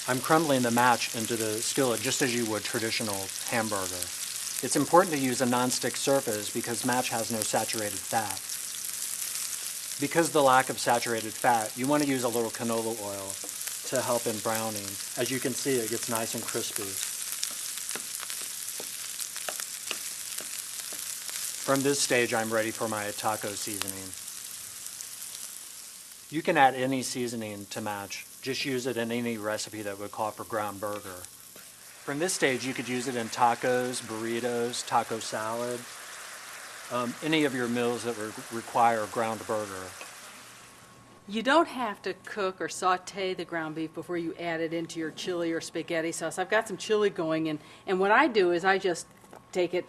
I'm crumbling the match into the skillet just as you would traditional hamburger. It's important to use a nonstick surface because match has no saturated fat. Because of the lack of saturated fat, you want to use a little canola oil to help in browning. As you can see, it gets nice and crispy. From this stage, I'm ready for my taco seasoning. You can add any seasoning to match. Just use it in any recipe that would call for ground burger. From this stage, you could use it in tacos, burritos, taco salad, any of your meals that would require ground burger. You don't have to cook or saute the ground beef before you add it into your chili or spaghetti sauce. I've got some chili going, and what I do is I just take it,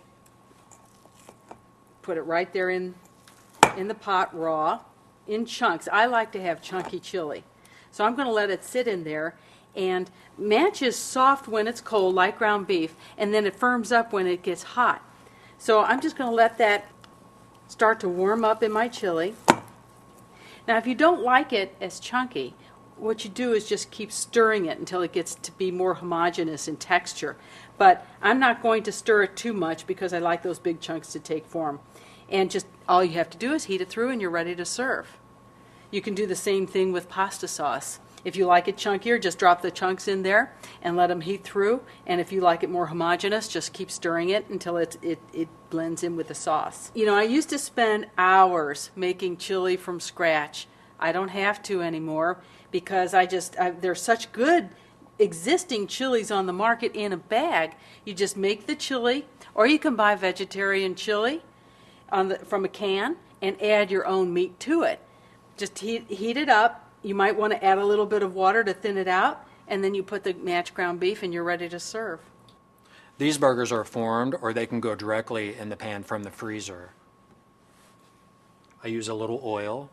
put it right there in the pot raw, in chunks. I like to have chunky chili. So I'm going to let it sit in there, and match is soft when it's cold, like ground beef, and then it firms up when it gets hot. So I'm just going to let that start to warm up in my chili. Now, if you don't like it as chunky, what you do is just keep stirring it until it gets to be more homogeneous in texture. But I'm not going to stir it too much because I like those big chunks to take form. And just all you have to do is heat it through and you're ready to serve. You can do the same thing with pasta sauce. If you like it chunkier, just drop the chunks in there and let them heat through. And if you like it more homogeneous, just keep stirring it until it blends in with the sauce. You know, I used to spend hours making chili from scratch. I don't have to anymore because there's such good existing chilies on the market in a bag. You just make the chili, or you can buy vegetarian chili from a can and add your own meat to it. Just heat it up. You might want to add a little bit of water to thin it out, and then you put the match ground beef and you're ready to serve. These burgers are formed, or they can go directly in the pan from the freezer. I use a little oil.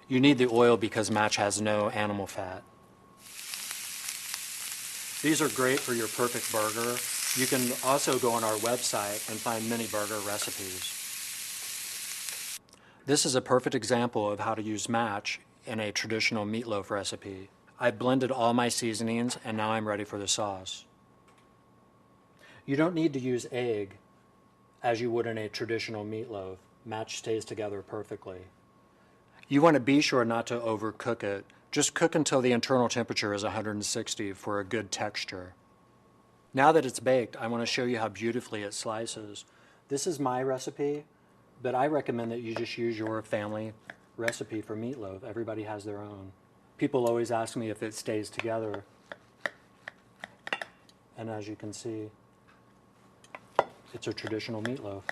You need the oil because match has no animal fat. These are great for your perfect burger. You can also go on our website and find many burger recipes. This is a perfect example of how to use match in a traditional meatloaf recipe. I blended all my seasonings and now I'm ready for the sauce. You don't need to use egg as you would in a traditional meatloaf. Match stays together perfectly. You want to be sure not to overcook it. Just cook until the internal temperature is 160 for a good texture. Now that it's baked, I want to show you how beautifully it slices. This is my recipe, but I recommend that you just use your family recipe for meatloaf. Everybody has their own. People always ask me if it stays together. And as you can see, it's a traditional meatloaf.